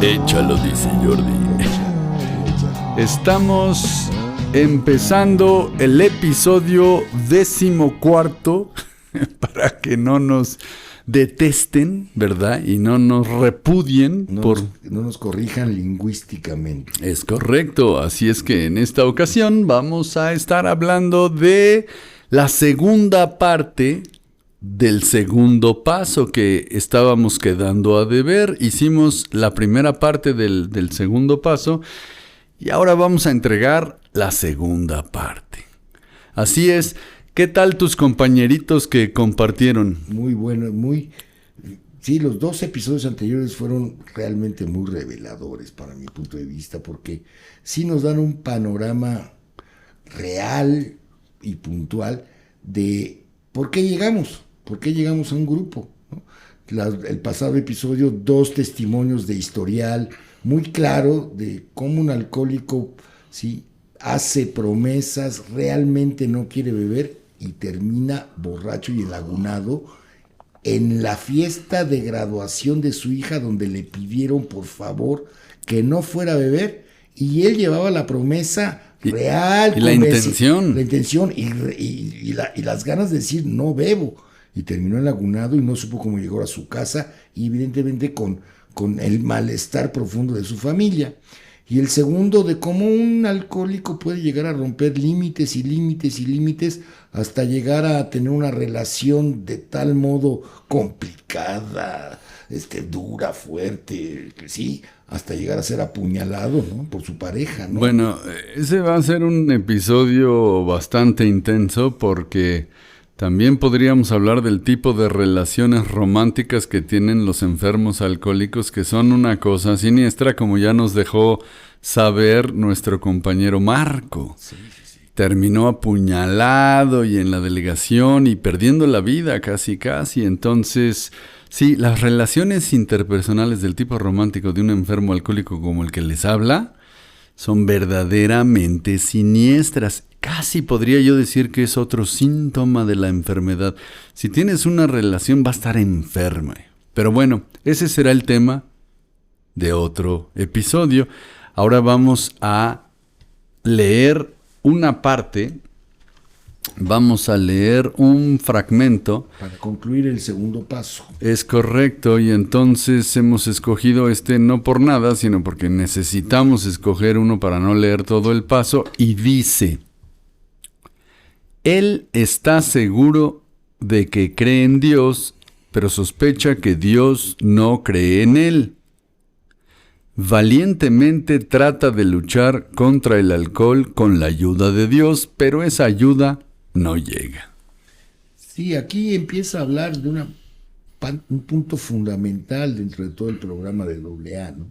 Échalo, dice Jordi. Estamos empezando el episodio 14 para que no nos detesten, ¿verdad? Y no nos repudien. No nos corrijan lingüísticamente. Es correcto, así es que en esta ocasión vamos a estar hablando de la segunda parte del segundo paso que estábamos quedando a deber. Hicimos la primera parte del segundo paso y ahora vamos a entregar la segunda parte. Así es. ¿Qué tal tus compañeritos que compartieron? Muy bueno, Sí, los 2 episodios anteriores fueron realmente muy reveladores para mi punto de vista, porque sí nos dan un panorama real y puntual de por qué llegamos a un grupo, ¿no? El pasado episodio, 2 testimonios de historial muy claro de cómo un alcohólico, ¿sí?, hace promesas, realmente no quiere beber y termina borracho y enlagunado en la fiesta de graduación de su hija, donde le pidieron por favor que no fuera a beber, y él llevaba la promesa real y la intención y las ganas de decir no bebo, y terminó enlagunado y no supo cómo llegó a su casa, y evidentemente con el malestar profundo de su familia. Y el segundo, de cómo un alcohólico puede llegar a romper límites y límites y límites hasta llegar a tener una relación de tal modo complicada, dura, fuerte, que sí, hasta llegar a ser apuñalado, ¿no?, por su pareja, ¿no? Bueno, ese va a ser un episodio bastante intenso porque también podríamos hablar del tipo de relaciones románticas que tienen los enfermos alcohólicos, que son una cosa siniestra, como ya nos dejó saber nuestro compañero Marco. Sí. Terminó apuñalado y en la delegación y perdiendo la vida casi. Entonces, sí, las relaciones interpersonales del tipo romántico de un enfermo alcohólico como el que les habla son verdaderamente siniestras. Casi podría yo decir que es otro síntoma de la enfermedad. Si tienes una relación, va a estar enferma. Pero bueno, ese será el tema de otro episodio. Ahora vamos a leer una parte. Vamos a leer un fragmento. Para concluir el segundo paso. Es correcto, y entonces hemos escogido no por nada, sino porque necesitamos escoger uno para no leer todo el paso, y dice: él está seguro de que cree en Dios, pero sospecha que Dios no cree en él. Valientemente trata de luchar contra el alcohol con la ayuda de Dios, pero esa ayuda no llega. Sí, aquí empieza a hablar de un punto fundamental dentro de todo el programa de AA, ¿no?,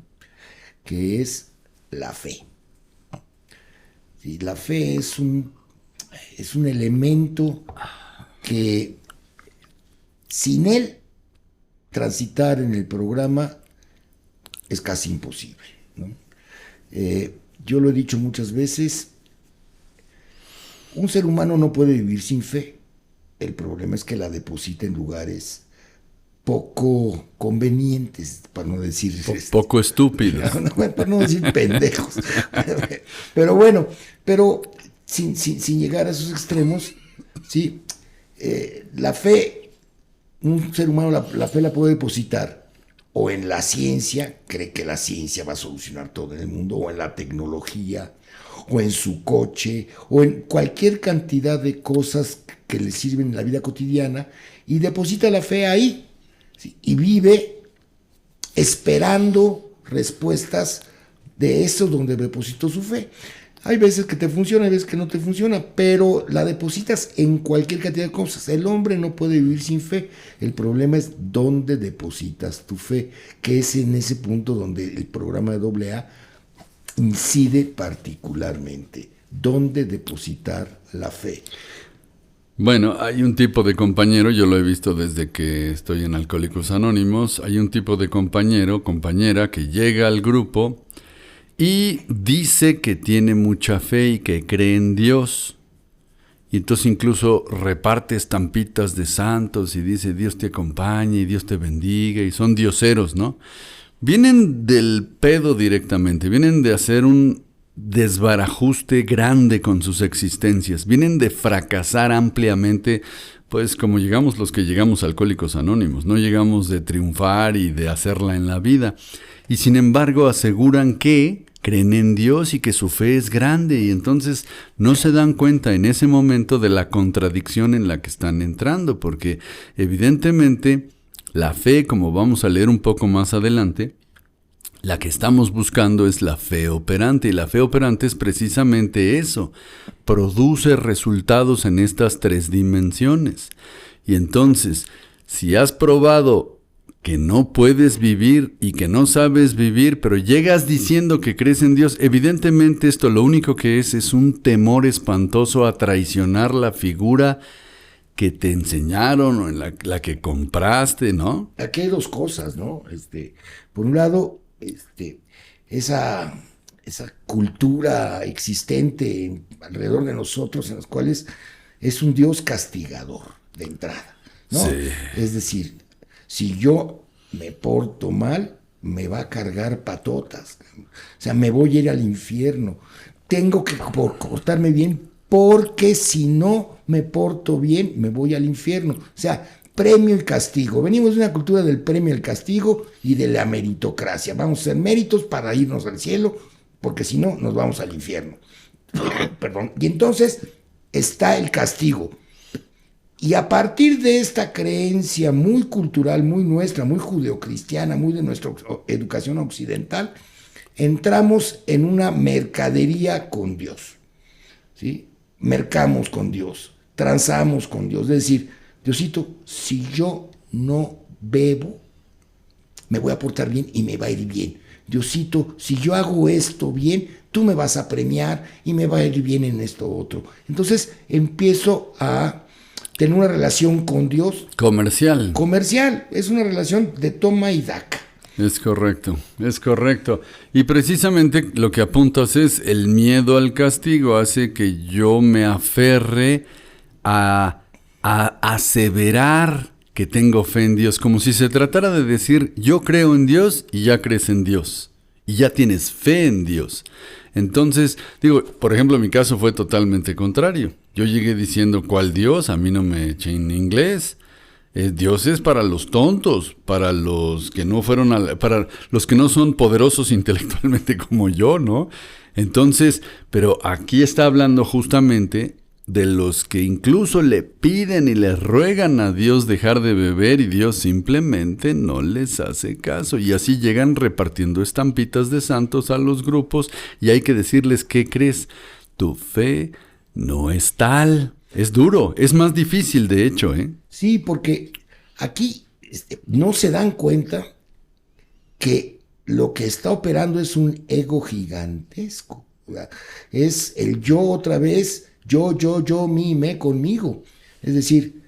que es la fe. Sí, la fe es un elemento que sin él transitar en el programa es casi imposible, ¿no? Yo lo he dicho muchas veces, un ser humano no puede vivir sin fe. El problema es que la deposita en lugares poco convenientes, para no decir... Poco estúpidos. Para no decir pendejos. Pero bueno, sin llegar a esos extremos, sí, la fe, un ser humano la fe la puede depositar o en la ciencia, cree que la ciencia va a solucionar todo en el mundo, o en la tecnología, o en su coche, o en cualquier cantidad de cosas que le sirven en la vida cotidiana, y deposita la fe ahí, ¿sí?, y vive esperando respuestas de eso donde depositó su fe. Hay veces que te funciona, hay veces que no te funciona, pero la depositas en cualquier cantidad de cosas. El hombre no puede vivir sin fe. El problema es dónde depositas tu fe, que es en ese punto donde el programa de AA incide particularmente. ¿Dónde depositar la fe? Bueno, hay un tipo de compañero, yo lo he visto desde que estoy en Alcohólicos Anónimos, hay un tipo de compañero, compañera que llega al grupo y dice que tiene mucha fe y que cree en Dios. Y entonces incluso reparte estampitas de santos y dice Dios te acompañe y Dios te bendiga, y son dioseros, ¿no? vienen del pedo directamente, vienen de hacer un desbarajuste grande con sus existencias, vienen de fracasar ampliamente, pues como llegamos los que llegamos a Alcohólicos Anónimos, no llegamos de triunfar y de hacerla en la vida, y sin embargo aseguran que creen en Dios y que su fe es grande, y entonces no se dan cuenta en ese momento de la contradicción en la que están entrando, porque evidentemente la fe, como vamos a leer un poco más adelante, la que estamos buscando es la fe operante, y la fe operante es precisamente eso, produce resultados en estas 3 dimensiones. Y entonces, si has probado que no puedes vivir y que no sabes vivir, pero llegas diciendo que crees en Dios, evidentemente esto lo único que es un temor espantoso a traicionar la figura que te enseñaron o en la que compraste, ¿no? Aquí hay 2 cosas, ¿no? Por un lado, esa cultura existente alrededor de nosotros, en las cuales es un Dios castigador de entrada, ¿no? Sí. Es decir, si yo me porto mal, me va a cargar patotas, o sea, me voy a ir al infierno, tengo que portarme bien, porque si no me porto bien, me voy al infierno, o sea, premio y castigo. Venimos de una cultura del premio y el castigo y de la meritocracia. Vamos a hacer méritos para irnos al cielo, porque si no, nos vamos al infierno. Perdón. Y entonces está el castigo. Y a partir de esta creencia muy cultural, muy nuestra, muy judeocristiana, muy de nuestra educación occidental, entramos en una mercadería con Dios, ¿sí? Mercamos con Dios, transamos con Dios, es decir, Diosito, si yo no bebo, me voy a portar bien y me va a ir bien. Diosito, si yo hago esto bien, tú me vas a premiar y me va a ir bien en esto otro. Entonces empiezo a tener una relación con Dios. Comercial. Comercial, es una relación de toma y daca. Es correcto, es correcto. Y precisamente lo que apuntas es el miedo al castigo hace que yo me aferre a aseverar que tengo fe en Dios, como si se tratara de decir, yo creo en Dios y ya crees en Dios, y ya tienes fe en Dios. Entonces, digo, por ejemplo, mi caso fue totalmente contrario. Yo llegué diciendo, ¿cuál Dios? A mí no me eché en inglés. Dios es para los tontos, para los que no para los que no son poderosos intelectualmente como yo, ¿no? Entonces, pero aquí está hablando justamente de los que incluso le piden y le ruegan a Dios dejar de beber y Dios simplemente no les hace caso. Y así llegan repartiendo estampitas de santos a los grupos y hay que decirles, ¿qué crees? Tu fe no es tal. Es duro, es más difícil de hecho, ¿eh? Sí, porque aquí no se dan cuenta que lo que está operando es un ego gigantesco. Es el yo otra vez, yo, mí, me, conmigo. Es decir,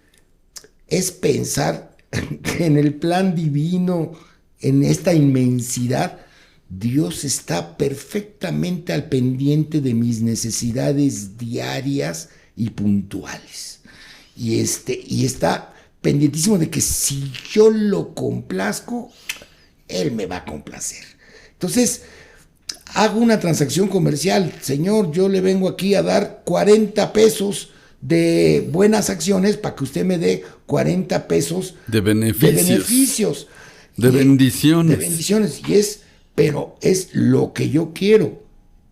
es pensar que en el plan divino, en esta inmensidad, Dios está perfectamente al pendiente de mis necesidades diarias y puntuales. Y está pendientísimo de que si yo lo complazco, Él me va a complacer. Entonces, hago una transacción comercial. Señor, yo le vengo aquí a dar 40 pesos de buenas acciones para que usted me dé 40 pesos de beneficios. De bendiciones. De bendiciones. Pero es lo que yo quiero,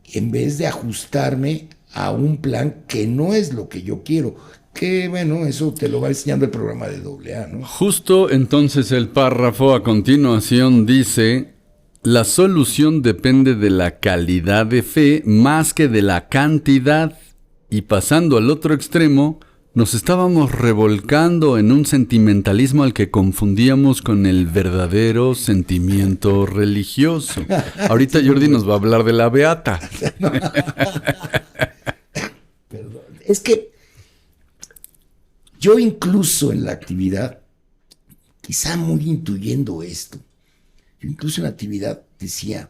en vez de ajustarme a un plan que no es lo que yo quiero. Que bueno, eso te lo va enseñando el programa de AA, ¿no? Justo entonces el párrafo a continuación dice: la solución depende de la calidad de fe más que de la cantidad. Y pasando al otro extremo, nos estábamos revolcando en un sentimentalismo al que confundíamos con el verdadero sentimiento religioso. Ahorita Jordi nos va a hablar de la beata. Perdón. Es que yo incluso en la actividad, quizá muy intuyendo esto, yo incluso en la actividad decía,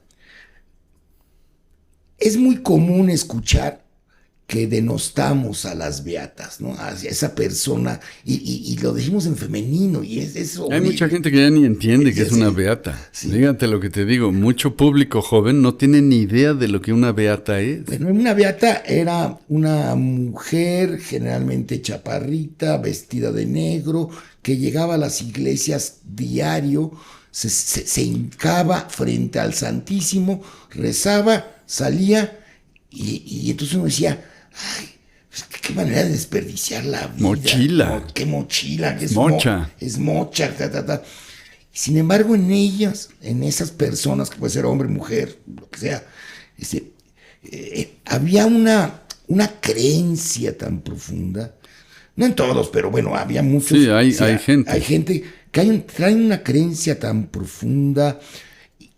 es muy común escuchar que denostamos a las beatas, ¿no? Hacia esa persona, y lo decimos en femenino, y es Hay mucha gente que ya ni entiende que es una Sí, beata. sí. Fíjate lo que te digo, mucho público joven no tiene ni idea de lo que una beata es. Bueno, una beata era una mujer generalmente chaparrita, vestida de negro, que llegaba a las iglesias diario, se hincaba frente al Santísimo, rezaba, salía, y entonces uno decía, ay, pues, qué manera de desperdiciar la vida. Mochila. Qué mochila, que es Mocha. es mocha, ta, ta, ta. Sin embargo, en ellas, en esas personas, que puede ser hombre, mujer, lo que sea, había una creencia tan profunda, no en todos, pero bueno, había muchos. Sí, hay gente. Hay gente que traen una creencia tan profunda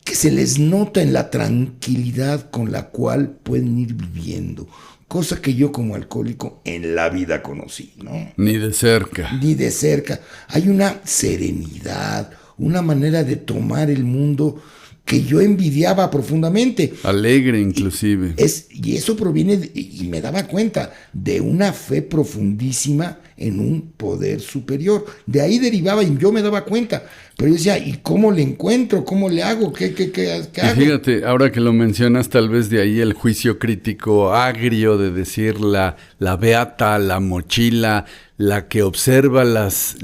que se les nota en la tranquilidad con la cual pueden ir viviendo, cosa que yo como alcohólico en la vida conocí, ¿no? Ni de cerca. Ni de cerca. Hay una serenidad, una manera de tomar el mundo que yo envidiaba profundamente. Alegre inclusive. Y eso proviene, y me daba cuenta, de una fe profundísima en un poder superior. De ahí derivaba y yo me daba cuenta. Pero yo decía, ¿y cómo le encuentro? ¿Cómo le hago? ¿Qué hago? Fíjate, ahora que lo mencionas, tal vez de ahí el juicio crítico agrio de decir la beata, la mochila, la que observa las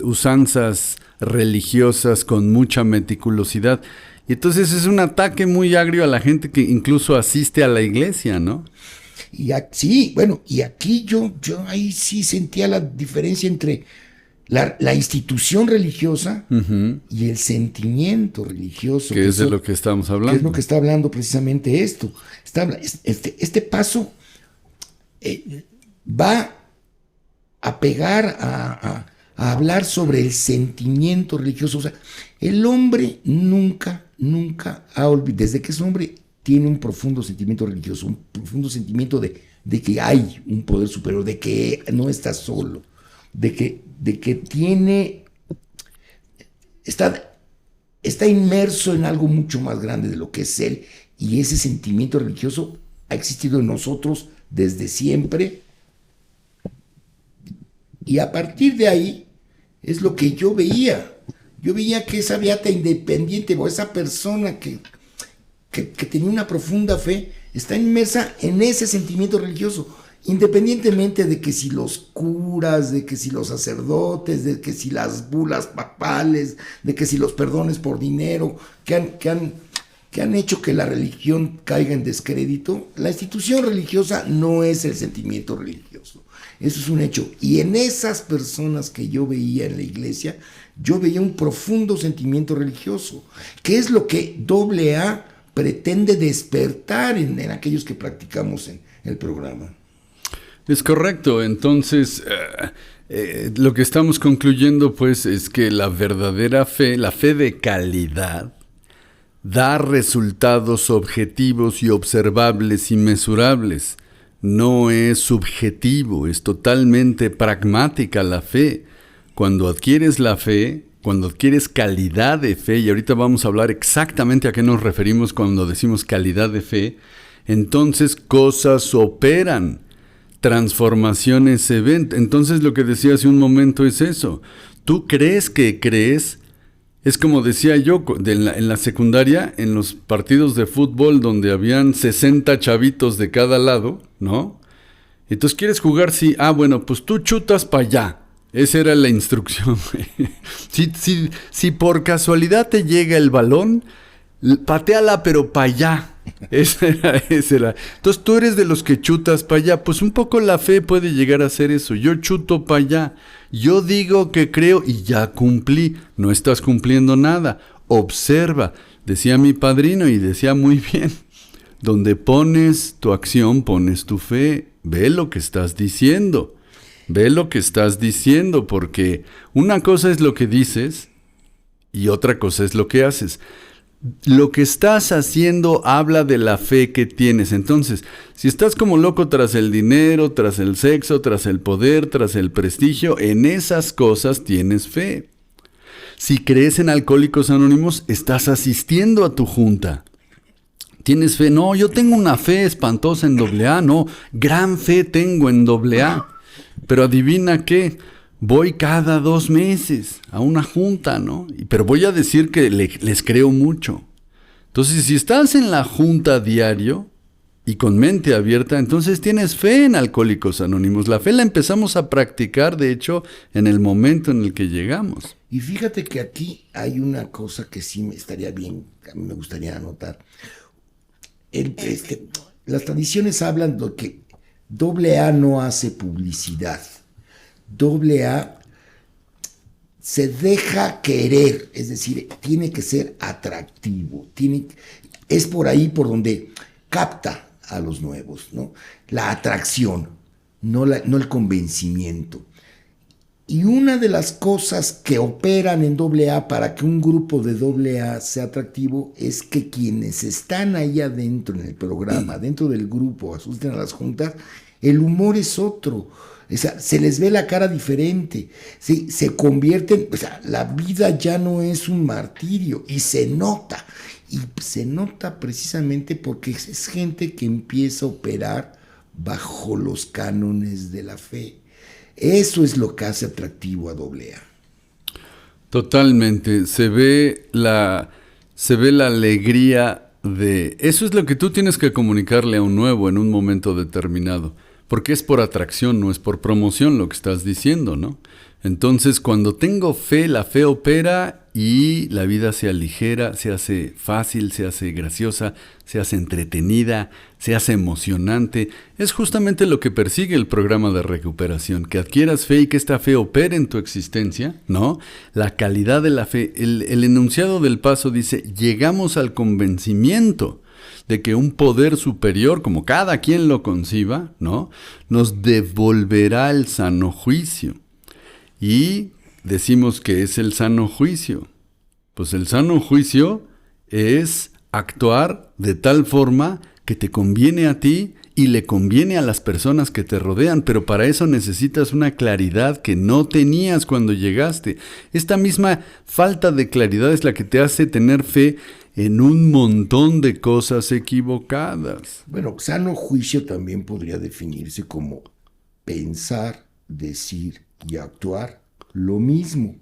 usanzas religiosas con mucha meticulosidad. Y entonces es un ataque muy agrio a la gente que incluso asiste a la iglesia, ¿no? Sí, bueno, y aquí yo ahí sí sentía la diferencia entre la institución religiosa y el sentimiento religioso. Que es de lo que estamos hablando. Que es lo que está hablando precisamente esto. Este paso va a pegar a hablar sobre el sentimiento religioso. O sea, el hombre nunca ha olvidado, desde que es hombre, tiene un profundo sentimiento religioso, un profundo sentimiento de que hay un poder superior, de que no está solo, de que está inmerso en algo mucho más grande de lo que es él, y ese sentimiento religioso ha existido en nosotros desde siempre, y a partir de ahí es lo que yo veía. Yo veía que esa beata independiente o esa persona que tenía una profunda fe está inmersa en ese sentimiento religioso, independientemente de que si los curas, de que si los sacerdotes, de que si las bulas papales, de que si los perdones por dinero, que han hecho que la religión caiga en descrédito. La institución religiosa no es el sentimiento religioso. Eso es un hecho. Y en esas personas que yo veía en la iglesia, yo veía un profundo sentimiento religioso, que es lo que AA pretende despertar en aquellos que practicamos en el programa. Es correcto. Entonces, lo que estamos concluyendo, pues, es que la verdadera fe, la fe de calidad, da resultados objetivos y observables y mesurables. No es subjetivo, es totalmente pragmática la fe. Cuando adquieres la fe, cuando adquieres calidad de fe, y ahorita vamos a hablar exactamente a qué nos referimos cuando decimos calidad de fe, entonces cosas operan, transformaciones se ven. Entonces lo que decía hace un momento es eso. Tú crees que crees. Es como decía yo, en la secundaria, en los partidos de fútbol donde habían 60 chavitos de cada lado, ¿no? Entonces, ¿quieres jugar? Sí. Ah, bueno, pues tú chutas para allá. Esa era la instrucción. Si por casualidad te llega el balón, pateala pero para allá. Esa era. Entonces, tú eres de los que chutas para allá. Pues un poco la fe puede llegar a ser eso. Yo chuto para allá. Yo digo que creo y ya cumplí. No estás cumpliendo nada. Observa. Decía mi padrino y decía muy bien. Donde pones tu acción, pones tu fe. Ve lo que estás diciendo. Ve lo que estás diciendo, porque una cosa es lo que dices y otra cosa es lo que haces. Lo que estás haciendo habla de la fe que tienes. Entonces, si estás como loco tras el dinero, tras el sexo, tras el poder, tras el prestigio, en esas cosas tienes fe. Si crees en Alcohólicos Anónimos, estás asistiendo a tu junta. ¿Tienes fe? No, yo tengo una fe espantosa en AA, no, gran fe tengo en AA. Pero adivina qué, voy cada 2 meses a una junta, ¿no? Pero voy a decir que les creo mucho. Entonces, si estás en la junta diario y con mente abierta, entonces tienes fe en Alcohólicos Anónimos. La fe la empezamos a practicar, de hecho, en el momento en el que llegamos. Y fíjate que aquí hay una cosa que sí me estaría bien, a mí me gustaría anotar. Las tradiciones hablan de que AA no hace publicidad. AA se deja querer, es decir, tiene que ser atractivo. Es por ahí por donde capta a los nuevos, ¿no? La atracción, no el convencimiento. Y una de las cosas que operan en AA para que un grupo de AA sea atractivo es que quienes están ahí adentro en el programa, dentro del grupo, asisten a las juntas, el humor es otro. O sea, se les ve la cara diferente, ¿sí? Se convierten, o sea, la vida ya no es un martirio y se nota precisamente porque es gente que empieza a operar bajo los cánones de la fe. Eso es lo que hace atractivo a AA. Totalmente, se ve la alegría de... Eso es lo que tú tienes que comunicarle a un nuevo en un momento determinado, porque es por atracción, no es por promoción lo que estás diciendo, ¿no? Entonces, cuando tengo fe, la fe opera y la vida se aligera, se hace fácil, se hace graciosa, se hace entretenida, se hace emocionante. Es justamente lo que persigue el programa de recuperación, que adquieras fe y que esta fe opere en tu existencia, ¿no? La calidad de la fe. El enunciado del paso dice, llegamos al convencimiento de que un poder superior, como cada quien lo conciba, ¿no?, nos devolverá el sano juicio. Y decimos que es el sano juicio. Pues el sano juicio es actuar de tal forma que te conviene a ti y le conviene a las personas que te rodean, pero para eso necesitas una claridad que no tenías cuando llegaste. Esta misma falta de claridad es la que te hace tener fe en un montón de cosas equivocadas. Bueno, sano juicio también podría definirse como pensar, decir y actuar lo mismo.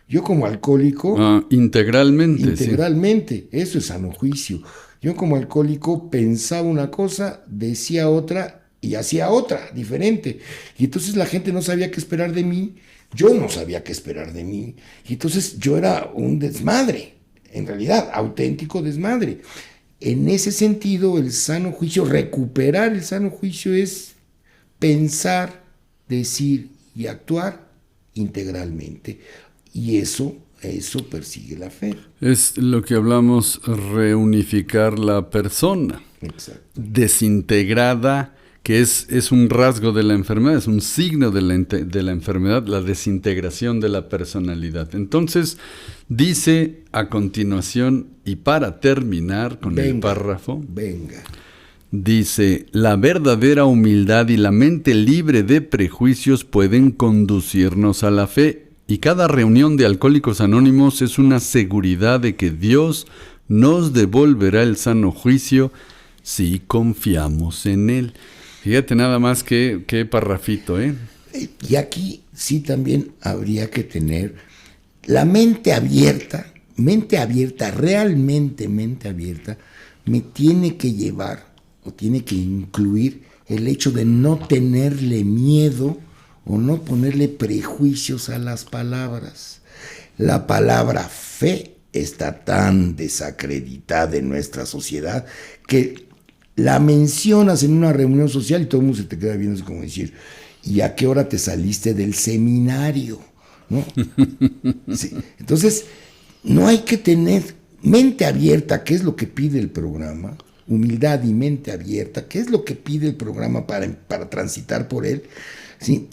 Yo como alcohólico... Integralmente, sí. Eso es sano juicio. Yo como alcohólico pensaba una cosa, decía otra y hacía otra, diferente. Y entonces la gente no sabía qué esperar de mí, yo no sabía qué esperar de mí. Y entonces yo era un desmadre, en realidad, auténtico desmadre. En ese sentido, el sano juicio, recuperar el sano juicio es pensar, decir y actuar integralmente. Y eso persigue la fe. Es lo que hablamos, reunificar la persona. Exacto. Desintegrada, que es un rasgo de la enfermedad, es un signo de la enfermedad, la desintegración de la personalidad. Entonces, dice a continuación, y para terminar con el párrafo, dice, la verdadera humildad y la mente libre de prejuicios pueden conducirnos a la fe. Y cada reunión de Alcohólicos Anónimos es una seguridad de que Dios nos devolverá el sano juicio si confiamos en Él. Fíjate nada más qué parrafito, ¿eh? Y aquí sí también habría que tener la mente abierta, realmente mente abierta, me tiene que llevar o tiene que incluir el hecho de no tenerle miedo o no ponerle prejuicios a las palabras. La palabra fe está tan desacreditada en nuestra sociedad que la mencionas en una reunión social y todo el mundo se te queda viendo como decir, ¿y a qué hora te saliste del seminario? ¿No? Sí. Entonces, no hay que tener mente abierta, que es lo que pide el programa, humildad y mente abierta, que es lo que pide el programa para transitar por él, ¿sí?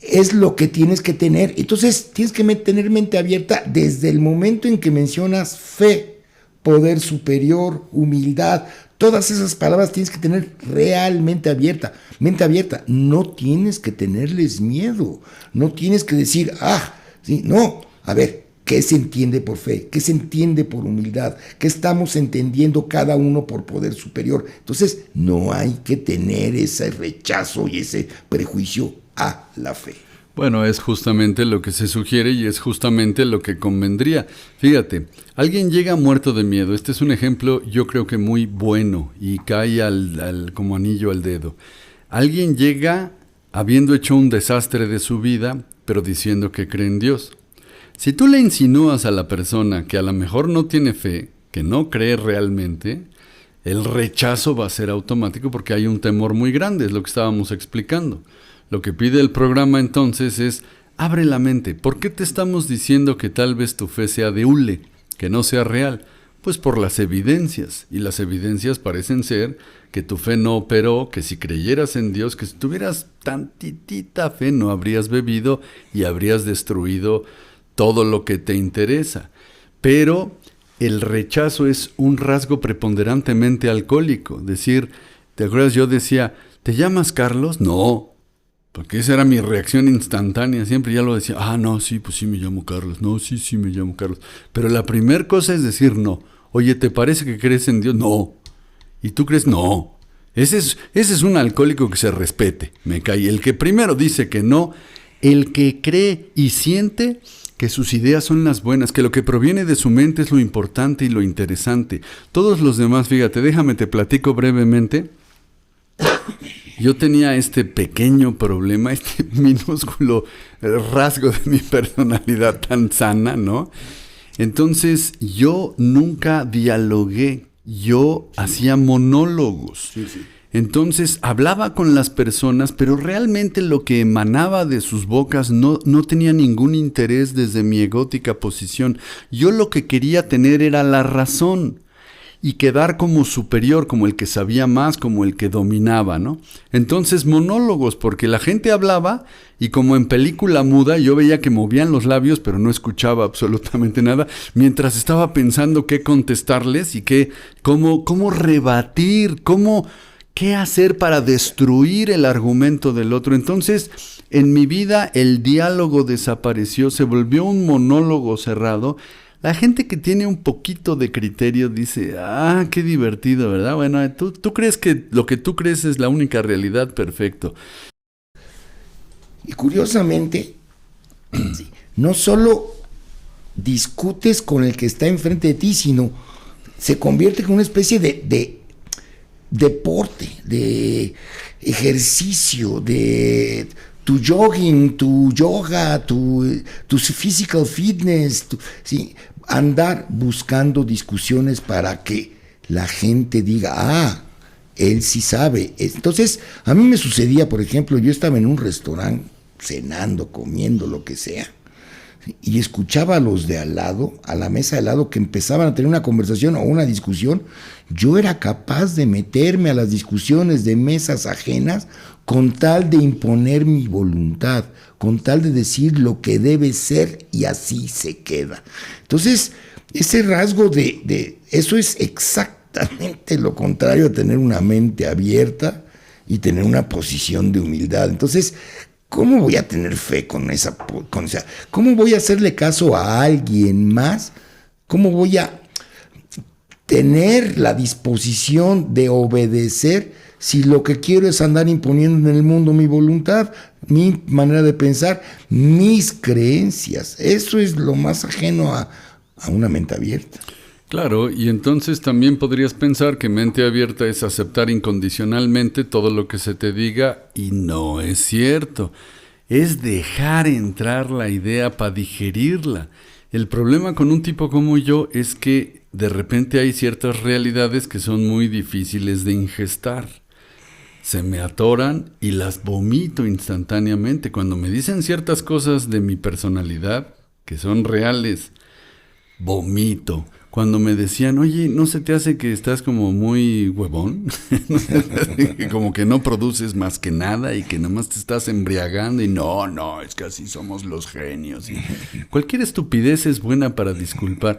Es lo que tienes que tener. Entonces tienes que tener mente abierta desde el momento en que mencionas fe, poder superior, humildad, todas esas palabras tienes que tener realmente abierta, mente abierta. No tienes que tenerles miedo, no tienes que decir, sí, no, a ver, ¿Qué se entiende por fe? ¿Qué se entiende por humildad? ¿Qué estamos entendiendo cada uno por poder superior? Entonces, no hay que tener ese rechazo y ese prejuicio a la fe. Bueno, es justamente lo que se sugiere y es justamente lo que convendría. Fíjate, alguien llega muerto de miedo. Este es un ejemplo, yo creo que muy bueno y cae como anillo al dedo. Alguien llega habiendo hecho un desastre de su vida, pero diciendo que cree en Dios. Si tú le insinúas a la persona que a lo mejor no tiene fe, que no cree realmente, el rechazo va a ser automático porque hay un temor muy grande, es lo que estábamos explicando. Lo que pide el programa entonces es, abre la mente. ¿Por qué te estamos diciendo que tal vez tu fe sea de hule, que no sea real? Pues por las evidencias, y las evidencias parecen ser que tu fe no operó, que si creyeras en Dios, que si tuvieras tantitita fe no habrías bebido y habrías destruido todo lo que te interesa. Pero el rechazo es un rasgo preponderantemente alcohólico. Decir, ¿te acuerdas? Yo decía, ¿te llamas Carlos? No. Porque esa era mi reacción instantánea, siempre ya lo decía, no, sí, pues sí me llamo Carlos, no, sí me llamo Carlos. Pero la primera cosa es decir no. Oye, ¿te parece que crees en Dios? No. ¿Y tú crees? No. Ese es un alcohólico que se respete, me cae. El que primero dice que no, el que cree y siente que sus ideas son las buenas, que lo que proviene de su mente es lo importante y lo interesante. Todos los demás, fíjate, déjame te platico brevemente. Yo tenía este pequeño problema, este minúsculo rasgo de mi personalidad tan sana, ¿no? Entonces, yo nunca dialogué, yo hacía monólogos. Sí. Entonces, hablaba con las personas, pero realmente lo que emanaba de sus bocas no tenía ningún interés desde mi egótica posición. Yo lo que quería tener era la razón. Y quedar como superior, como el que sabía más, como el que dominaba, ¿no? Entonces monólogos, porque la gente hablaba y como en película muda yo veía que movían los labios pero no escuchaba absolutamente nada, mientras estaba pensando qué contestarles y cómo rebatir, qué hacer para destruir el argumento del otro. Entonces, en mi vida el diálogo desapareció, se volvió un monólogo cerrado. La gente que tiene un poquito de criterio dice, qué divertido, ¿verdad? Bueno, tú crees que lo que tú crees es la única realidad, perfecto. Y curiosamente, no solo discutes con el que está enfrente de ti, sino se convierte en una especie de deporte, de ejercicio, de tu jogging, tu yoga, tu physical fitness, ¿sí? Andar buscando discusiones para que la gente diga, él sí sabe. Entonces, a mí me sucedía, por ejemplo, yo estaba en un restaurante cenando, comiendo, lo que sea, y escuchaba a los de al lado, a la mesa de al lado, que empezaban a tener una conversación o una discusión. Yo era capaz de meterme a las discusiones de mesas ajenas con tal de imponer mi voluntad, con tal de decir lo que debe ser y así se queda. Entonces, ese rasgo de eso es exactamente lo contrario a tener una mente abierta y tener una posición de humildad. Entonces, ¿cómo voy a tener fe con esa? ¿Cómo voy a hacerle caso a alguien más? ¿Cómo voy a tener la disposición de obedecer si lo que quiero es andar imponiendo en el mundo mi voluntad, mi manera de pensar, mis creencias? Eso es lo más ajeno a una mente abierta. Claro, y entonces también podrías pensar que mente abierta es aceptar incondicionalmente todo lo que se te diga, y no es cierto. Es dejar entrar la idea para digerirla. El problema con un tipo como yo es que de repente hay ciertas realidades que son muy difíciles de ingestar. Se me atoran y las vomito instantáneamente. Cuando me dicen ciertas cosas de mi personalidad que son reales, vomito. Cuando me decían, oye, ¿no se te hace que estás como muy huevón? Como que no produces más que nada y que nomás te estás embriagando y no, es que así somos los genios. Y cualquier estupidez es buena para disculpar,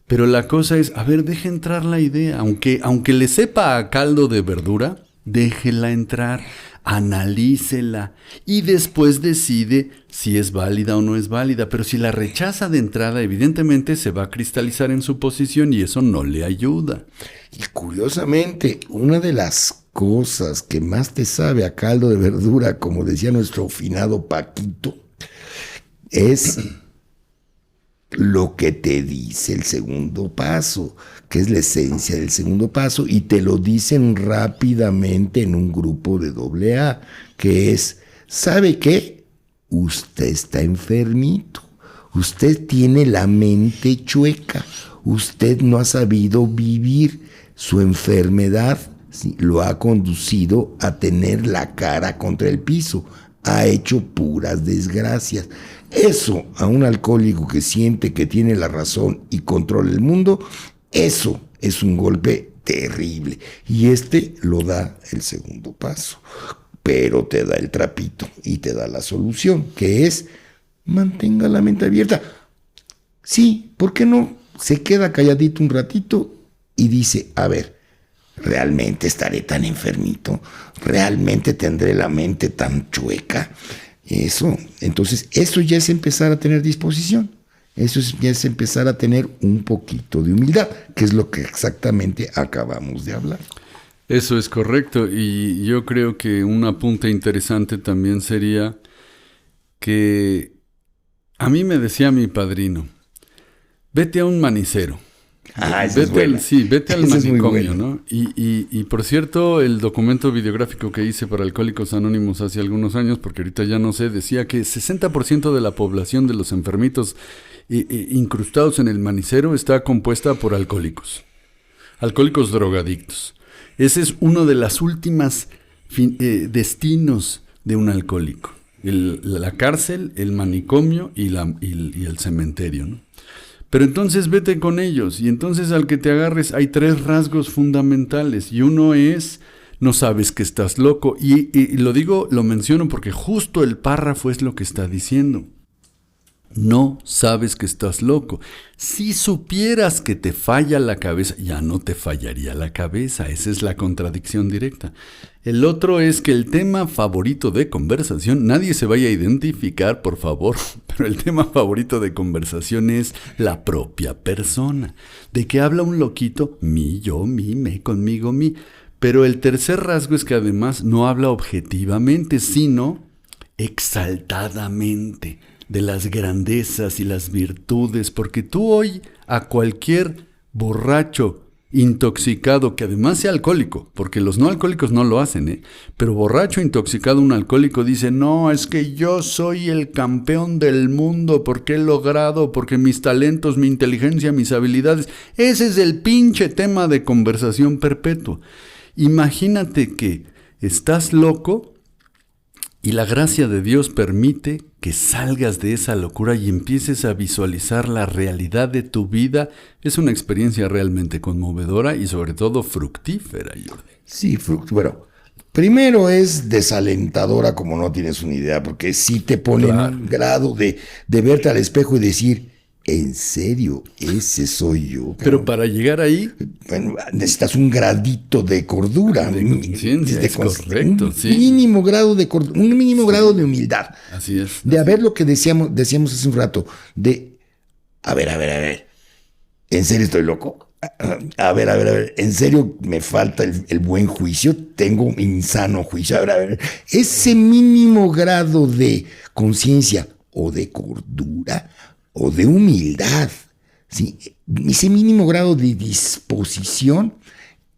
pero la cosa es, a ver, deja entrar la idea, aunque le sepa a caldo de verdura, déjela entrar, analícela y después decide si es válida o no es válida. Pero si la rechaza de entrada, evidentemente se va a cristalizar en su posición y eso no le ayuda. Y curiosamente, una de las cosas que más te sabe a caldo de verdura, como decía nuestro finado Paquito, es lo que te dice el segundo paso, que es la esencia del segundo paso, y te lo dicen rápidamente en un grupo de AA, que es, ¿sabe qué? Usted está enfermito, usted tiene la mente chueca, usted no ha sabido vivir, su enfermedad sí, lo ha conducido a tener la cara contra el piso, ha hecho puras desgracias. Eso a un alcohólico que siente que tiene la razón y controla el mundo, eso es un golpe terrible. Y lo da el segundo paso, pero te da el trapito y te da la solución, que es mantenga la mente abierta. Sí, ¿por qué no? Se queda calladito un ratito y dice, a ver, ¿realmente estaré tan enfermito? ¿Realmente tendré la mente tan chueca? Entonces eso ya es empezar a tener disposición, ya es empezar a tener un poquito de humildad, que es lo que exactamente acabamos de hablar. Eso es correcto, y yo creo que un apunte interesante también sería que a mí me decía mi padrino, vete a un manicero. Vete al manicomio, ¿no? Y por cierto, el documento videográfico que hice para Alcohólicos Anónimos hace algunos años, porque ahorita ya no sé, decía que 60% de la población de los enfermitos incrustados en el manicero está compuesta por alcohólicos drogadictos. Ese es uno de las últimas destinos de un alcohólico. La cárcel, el manicomio y el cementerio, ¿no? Pero entonces vete con ellos, y entonces al que te agarres hay 3 rasgos fundamentales, y uno es, no sabes que estás loco, y lo menciono porque justo el párrafo es lo que está diciendo. No sabes que estás loco. Si supieras que te falla la cabeza, ya no te fallaría la cabeza. Esa es la contradicción directa. El otro es que el tema favorito de conversación, nadie se vaya a identificar, por favor, pero el tema favorito de conversación es la propia persona. ¿De qué habla un loquito? Mi, yo, mi, me, conmigo, mi. Pero el tercer rasgo es que además no habla objetivamente, sino exaltadamente, de las grandezas y las virtudes, porque tú hoy a cualquier borracho, intoxicado, que además sea alcohólico, porque los no alcohólicos no lo hacen, pero borracho, intoxicado, un alcohólico dice, no, es que yo soy el campeón del mundo, porque he logrado, porque mis talentos, mi inteligencia, mis habilidades, ese es el pinche tema de conversación perpetua. Imagínate que estás loco y la gracia de Dios permite que salgas de esa locura y empieces a visualizar la realidad de tu vida. Es una experiencia realmente conmovedora y sobre todo fructífera, Jordi. Sí, bueno, primero es desalentadora como no tienes una idea, porque sí te pone en un grado de verte al espejo y decir, ¿en serio? ¿Ese soy yo? Pero para llegar ahí, bueno, necesitas un gradito de cordura. De conciencia, es correcto. Un mínimo grado de cordura, un mínimo grado de humildad. Así es. De haber lo que decíamos hace un rato, de, a ver, ¿en serio estoy loco? A ver, ¿en serio me falta el buen juicio? ¿Tengo un insano juicio? A ver, ese mínimo grado de conciencia o de cordura o de humildad, ¿sí? Ese mínimo grado de disposición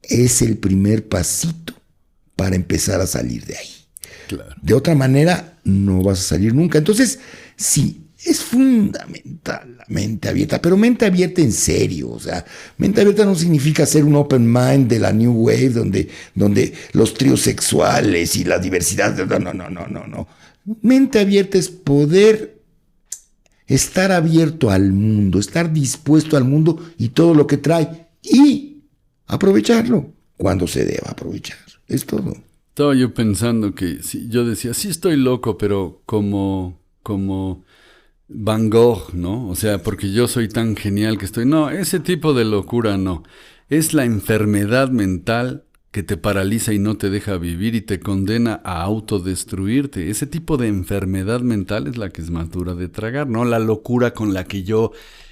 es el primer pasito para empezar a salir de ahí. Claro. De otra manera, no vas a salir nunca. Entonces, sí, es fundamental la mente abierta, pero mente abierta en serio. O sea, mente abierta no significa ser un open mind de la New Wave, donde los tríos sexuales y la diversidad. No. Mente abierta es poder estar abierto al mundo, estar dispuesto al mundo y todo lo que trae y aprovecharlo cuando se deba aprovechar. Es todo. Estaba yo pensando que yo decía, sí estoy loco, pero como Van Gogh, ¿no? O sea, porque yo soy tan genial que estoy... No, ese tipo de locura no. Es la enfermedad mental que te paraliza y no te deja vivir y te condena a autodestruirte. Ese tipo de enfermedad mental es la que es más dura de tragar, ¿no? La locura con la que yo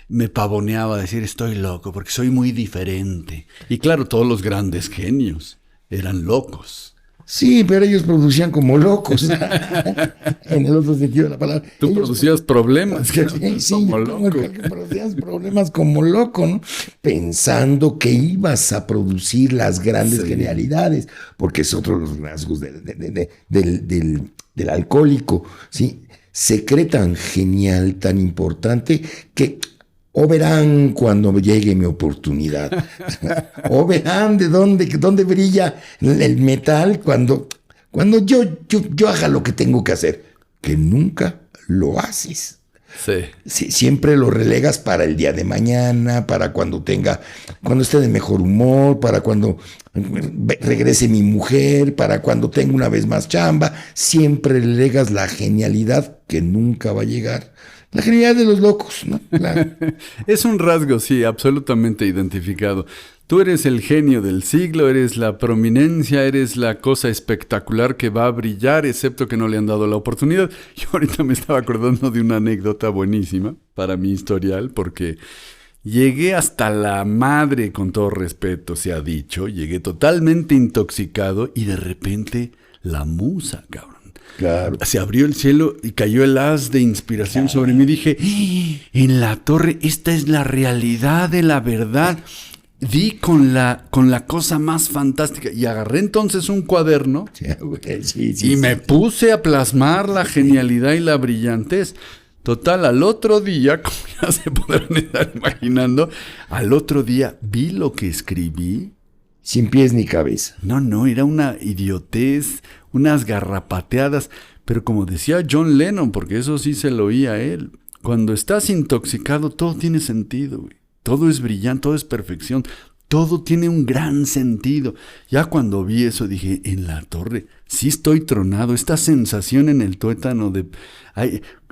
me pavoneaba a decir estoy loco porque soy muy diferente. Y claro, todos los grandes genios eran locos. Sí, pero ellos producían como locos, en el otro sentido de la palabra. Tú producías problemas. Sí, producías problemas como loco, ¿no? Pensando que ibas a producir las grandes genialidades, porque es otro de los rasgos del alcohólico, ¿sí? Se cree tan genial, tan importante, que o verán cuando llegue mi oportunidad. O verán de dónde brilla el metal cuando yo haga lo que tengo que hacer. Que nunca lo haces. Sí, siempre lo relegas para el día de mañana, para cuando esté de mejor humor, para cuando regrese mi mujer, para cuando tenga una vez más chamba. Siempre relegas la genialidad que nunca va a llegar. La genialidad de los locos, ¿no? Es un rasgo, sí, absolutamente identificado. Tú eres el genio del siglo, eres la prominencia, eres la cosa espectacular que va a brillar, excepto que no le han dado la oportunidad. Yo ahorita me estaba acordando de una anécdota buenísima para mi historial, porque llegué hasta la madre, con todo respeto se ha dicho, llegué totalmente intoxicado y de repente la musa, cabrón. Claro. Se abrió el cielo y cayó el haz de inspiración sobre mí. Dije, en la torre, esta es la realidad de la verdad. Di con la cosa más fantástica. Y agarré entonces un cuaderno y me puse a plasmar la genialidad y la brillantez. Total, al otro día, como ya se podrán estar imaginando, al otro día vi lo que escribí. Sin pies ni cabeza. No, era una idiotez, unas garrapateadas. Pero como decía John Lennon, porque eso sí se lo oía a él, cuando estás intoxicado todo tiene sentido, güey. Todo es brillante, todo es perfección, todo tiene un gran sentido. Ya cuando vi eso dije, en la torre, sí estoy tronado. Esta sensación en el tuétano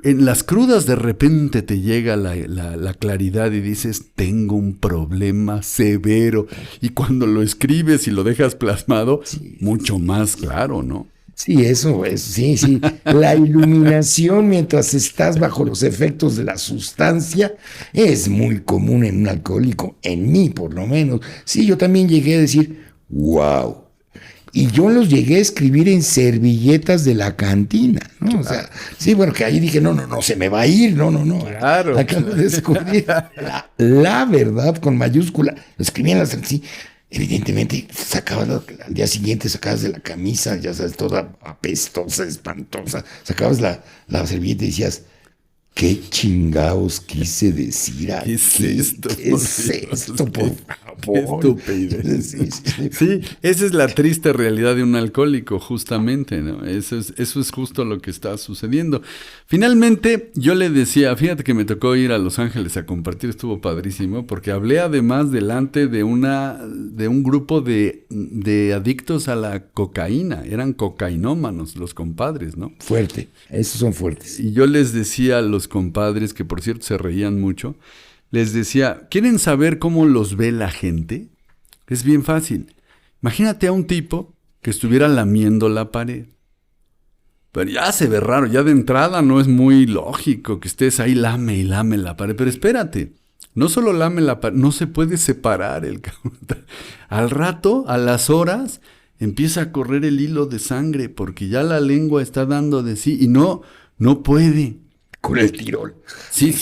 en las crudas de repente te llega la claridad y dices, tengo un problema severo. Y cuando lo escribes y lo dejas plasmado, mucho más claro, ¿no? Sí, eso es, sí. La iluminación mientras estás bajo los efectos de la sustancia es muy común en un alcohólico, en mí por lo menos. Sí, yo también llegué a decir, wow. Y yo los llegué a escribir en servilletas de la cantina, ¿no? O sea, sí, bueno, que ahí dije, no, se me va a ir, no. Claro. Acabo de descubrir la verdad con mayúscula. Lo escribí en las así. Evidentemente, al día siguiente sacabas de la camisa, ya sabes, toda apestosa, espantosa, sacabas la servilleta y decías, ¿qué chingados quise decir aquí? ¿Qué es esto? ¿Qué es esto, por favor? Qué estupidez. Sí, esa es la triste realidad de un alcohólico, justamente, ¿no? Eso es justo lo que está sucediendo. Finalmente, yo le decía, fíjate que me tocó ir a Los Ángeles a compartir, estuvo padrísimo, porque hablé además delante de un grupo de adictos a la cocaína, eran cocainómanos los compadres, ¿no? Fuerte, esos son fuertes. Y yo les decía a los compadres, que por cierto se reían mucho, les decía, ¿quieren saber cómo los ve la gente? Es bien fácil. Imagínate a un tipo que estuviera lamiendo la pared. Pero ya se ve raro, ya de entrada no es muy lógico que estés ahí lame y lame la pared. Pero espérate, no solo lame la pared, no se puede separar el cabrón. Al rato, a las horas, empieza a correr el hilo de sangre porque ya la lengua está dando de sí y no puede. Con el tirol. Sí.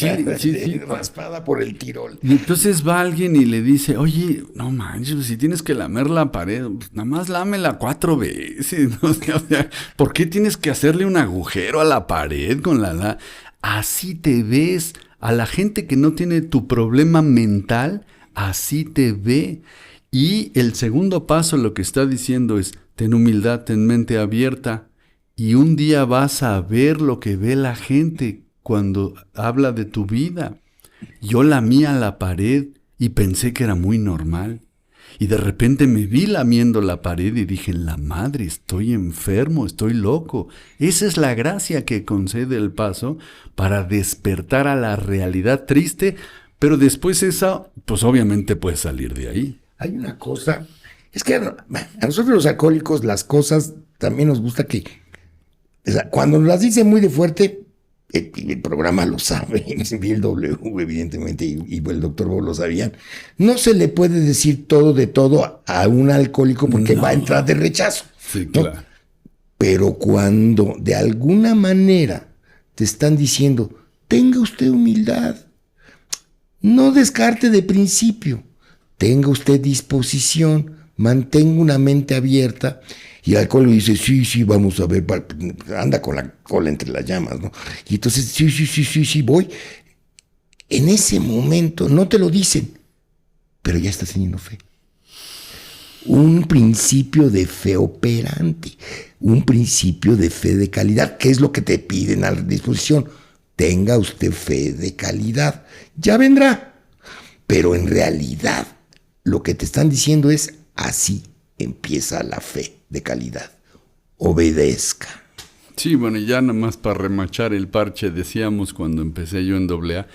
Raspada por el tirol. Y entonces va alguien y le dice, oye, no manches, si tienes que lamer la pared, pues nada más lámela 4 veces. ¿No? O sea, ¿por qué tienes que hacerle un agujero a la pared con la? Así te ves. A la gente que no tiene tu problema mental, así te ve. Y el segundo paso lo que está diciendo es, ten humildad, ten mente abierta. Y un día vas a ver lo que ve la gente cuando habla de tu vida. Yo lamía la pared y pensé que era muy normal. Y de repente me vi lamiendo la pared y dije, la madre, estoy enfermo, estoy loco. Esa es la gracia que concede el paso para despertar a la realidad triste, pero después esa, pues obviamente puedes salir de ahí. Hay una cosa Es que a nosotros los alcohólicos las cosas también nos gusta que, o sea, cuando nos las dicen muy de fuerte, el programa lo sabe, y el W evidentemente, y el doctor Bob lo sabían, no se le puede decir todo de todo a un alcohólico porque va a entrar de rechazo. Sí, ¿no? claro. Pero cuando de alguna manera te están diciendo, tenga usted humildad, no descarte de principio, tenga usted disposición, mantenga una mente abierta. Y el alcohólico dice, sí, vamos a ver, anda con la cola entre las llamas, ¿no? Y entonces, sí, voy. En ese momento no te lo dicen, pero ya estás teniendo fe. Un principio de fe operante, un principio de fe de calidad, que es lo que te piden a la disposición. Tenga usted fe de calidad, ya vendrá. Pero en realidad, lo que te están diciendo es, así empieza la fe de calidad. Obedezca. Sí, bueno, y ya nada más para remachar el parche, decíamos cuando empecé yo en AA,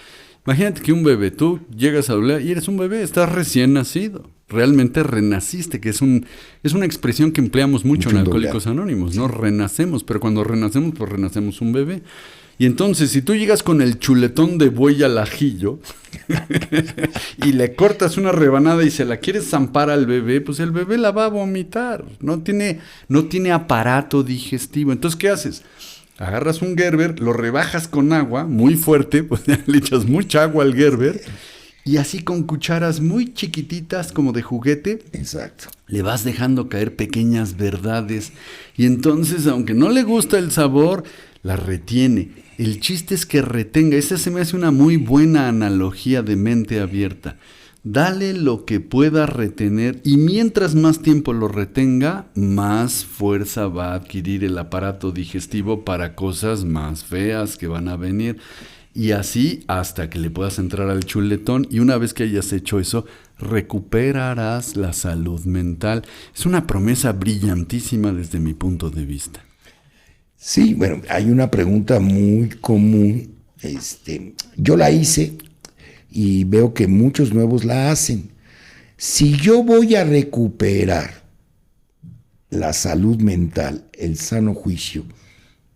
imagínate que un bebé, tú llegas a AA y eres un bebé, estás recién nacido. Realmente renaciste, que es una expresión que empleamos mucho en Alcohólicos Anónimos, ¿no? Renacemos, pero cuando renacemos, pues renacemos un bebé. Y entonces, si tú llegas con el chuletón de buey al ajillo y le cortas una rebanada y se la quieres zampar al bebé, pues el bebé la va a vomitar. No tiene aparato digestivo. Entonces, ¿qué haces? Agarras un Gerber, lo rebajas con agua muy fuerte, pues le echas mucha agua al Gerber y así con cucharas muy chiquititas como de juguete. Exacto. Le vas dejando caer pequeñas verdades y entonces, aunque no le gusta el sabor, la retiene. El chiste es que retenga. Esa se me hace una muy buena analogía de mente abierta. Dale lo que pueda retener y mientras más tiempo lo retenga, más fuerza va a adquirir el aparato digestivo para cosas más feas que van a venir. Y así hasta que le puedas entrar al chuletón, y una vez que hayas hecho eso, recuperarás la salud mental. Es una promesa brillantísima desde mi punto de vista. Sí, bueno, hay una pregunta muy común. Yo la hice y veo que muchos nuevos la hacen. Si yo voy a recuperar la salud mental, el sano juicio,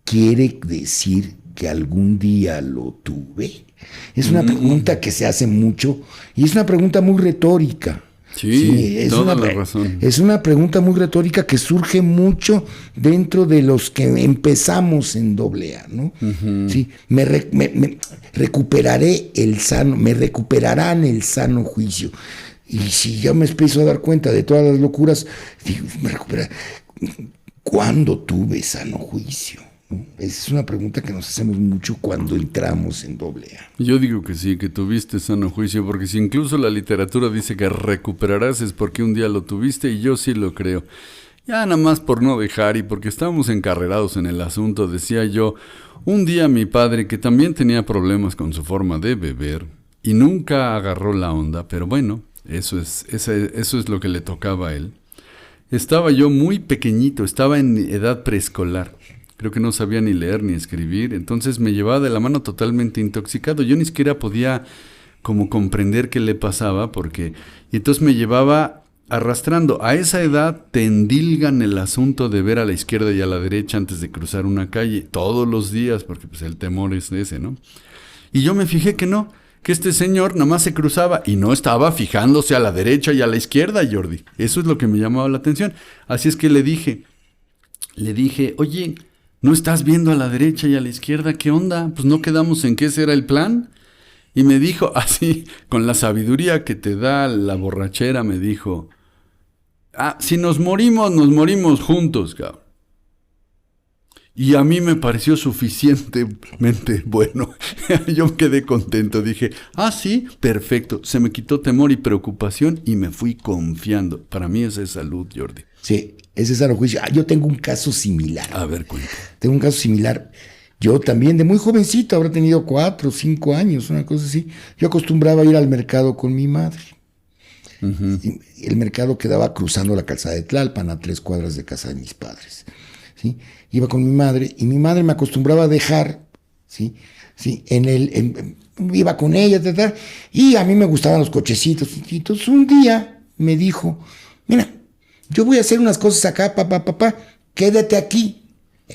¿quiere decir que algún día lo tuve? Es una pregunta que se hace mucho y es una pregunta muy retórica. Sí, es toda la razón. Es una pregunta muy retórica que surge mucho dentro de los que empezamos en AA, ¿no? Uh-huh. Sí, me recuperaré me recuperarán el sano juicio. Y si yo me empiezo a dar cuenta de todas las locuras, digo, me recuperaré. ¿Cuándo tuve sano juicio? Esa es una pregunta que nos hacemos mucho cuando entramos en AA. Yo digo que sí, que tuviste sano juicio, porque si incluso la literatura dice que recuperarás es porque un día lo tuviste, y yo sí lo creo. Ya nada más por no dejar y porque estábamos encarrerados en el asunto, decía yo, un día mi padre, que también tenía problemas con su forma de beber, y nunca agarró la onda, pero bueno, eso es lo que le tocaba a él. Estaba yo muy pequeñito, estaba en edad preescolar. Creo que no sabía ni leer ni escribir, entonces me llevaba de la mano totalmente intoxicado. Yo ni siquiera podía como comprender qué le pasaba, y entonces me llevaba arrastrando. A esa edad te endilgan el asunto de ver a la izquierda y a la derecha antes de cruzar una calle, todos los días, porque pues el temor es ese, ¿no? Y yo me fijé que no, que este señor nada más se cruzaba y no estaba fijándose a la derecha y a la izquierda, Jordi. Eso es lo que me llamaba la atención. Así es que le dije, oye, ¿no estás viendo a la derecha y a la izquierda? ¿Qué onda? Pues no quedamos en que ese era el plan. Y me dijo, así, con la sabiduría que te da la borrachera, me dijo, si nos morimos juntos, cabrón. Y a mí me pareció suficientemente bueno. Yo quedé contento. Dije, sí, perfecto. Se me quitó temor y preocupación y me fui confiando. Para mí esa es salud, Jordi. Sí, ese es sano juicio. Yo tengo un caso similar. A ver, cuenta. Tengo un caso similar. Yo también, de muy jovencito, habrá tenido 4 o 5 años, una cosa así. Yo acostumbraba a ir al mercado con mi madre. Uh-huh. El mercado quedaba cruzando la calzada de Tlalpan, a 3 cuadras de casa de mis padres. ¿Sí? Iba con mi madre y mi madre me acostumbraba a dejar, ¿sí? Iba con ella, y a mí me gustaban los cochecitos. Y entonces un día me dijo, mira, yo voy a hacer unas cosas acá, papá, quédate aquí,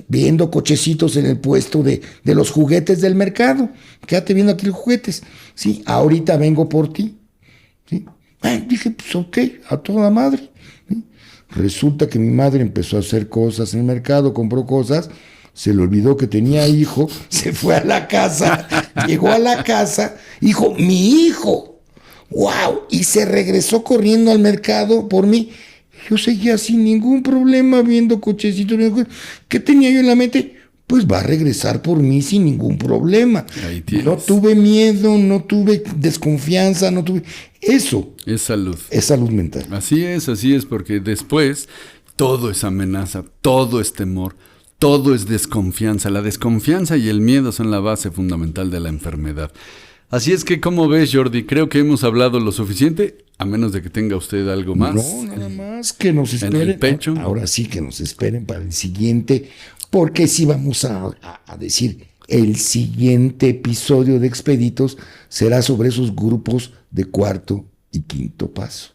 viendo cochecitos en el puesto de los juguetes del mercado, quédate viendo aquí los juguetes, sí, ahorita vengo por ti, sí. Dije, pues ok, a toda madre, ¿sí? Resulta que mi madre empezó a hacer cosas en el mercado, compró cosas, se le olvidó que tenía hijo, se fue a la casa, llegó a la casa, dijo, mi hijo, wow, y se regresó corriendo al mercado por mí. Yo seguía sin ningún problema viendo cochecitos. ¿Qué tenía yo en la mente? Pues va a regresar por mí sin ningún problema. No tuve miedo, no tuve desconfianza, no tuve... Eso es salud. Es salud mental. Así es, porque después todo es amenaza, todo es temor, todo es desconfianza. La desconfianza y el miedo son la base fundamental de la enfermedad. Así es que, ¿cómo ves, Jordi? Creo que hemos hablado lo suficiente, a menos de que tenga usted algo más. No, nada más que nos esperen. En el pecho. Ahora sí que nos esperen para el siguiente, porque sí vamos a decir, el siguiente episodio de Expeditos será sobre esos grupos de cuarto y quinto paso.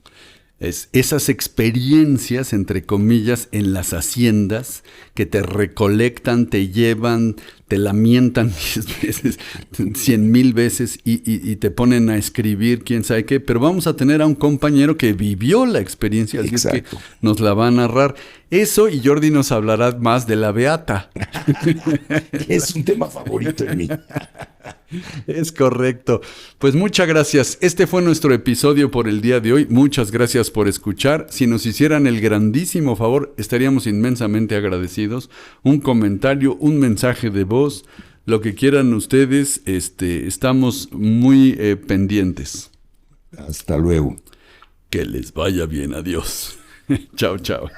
Es esas experiencias, entre comillas, en las haciendas que te recolectan, te llevan, te lamientan 10 veces, 100,000 veces y te ponen a escribir quién sabe qué. Pero vamos a tener a un compañero que vivió la experiencia, así es que nos la va a narrar. Eso, y Jordi nos hablará más de la Beata. Es un tema favorito de mí. Es correcto. Pues muchas gracias. Este fue nuestro episodio por el día de hoy. Muchas gracias por escuchar. Si nos hicieran el grandísimo favor, estaríamos inmensamente agradecidos. Un comentario, un mensaje de voz, lo que quieran ustedes, estamos muy pendientes. Hasta luego. Que les vaya bien. Adiós. Chao, chao.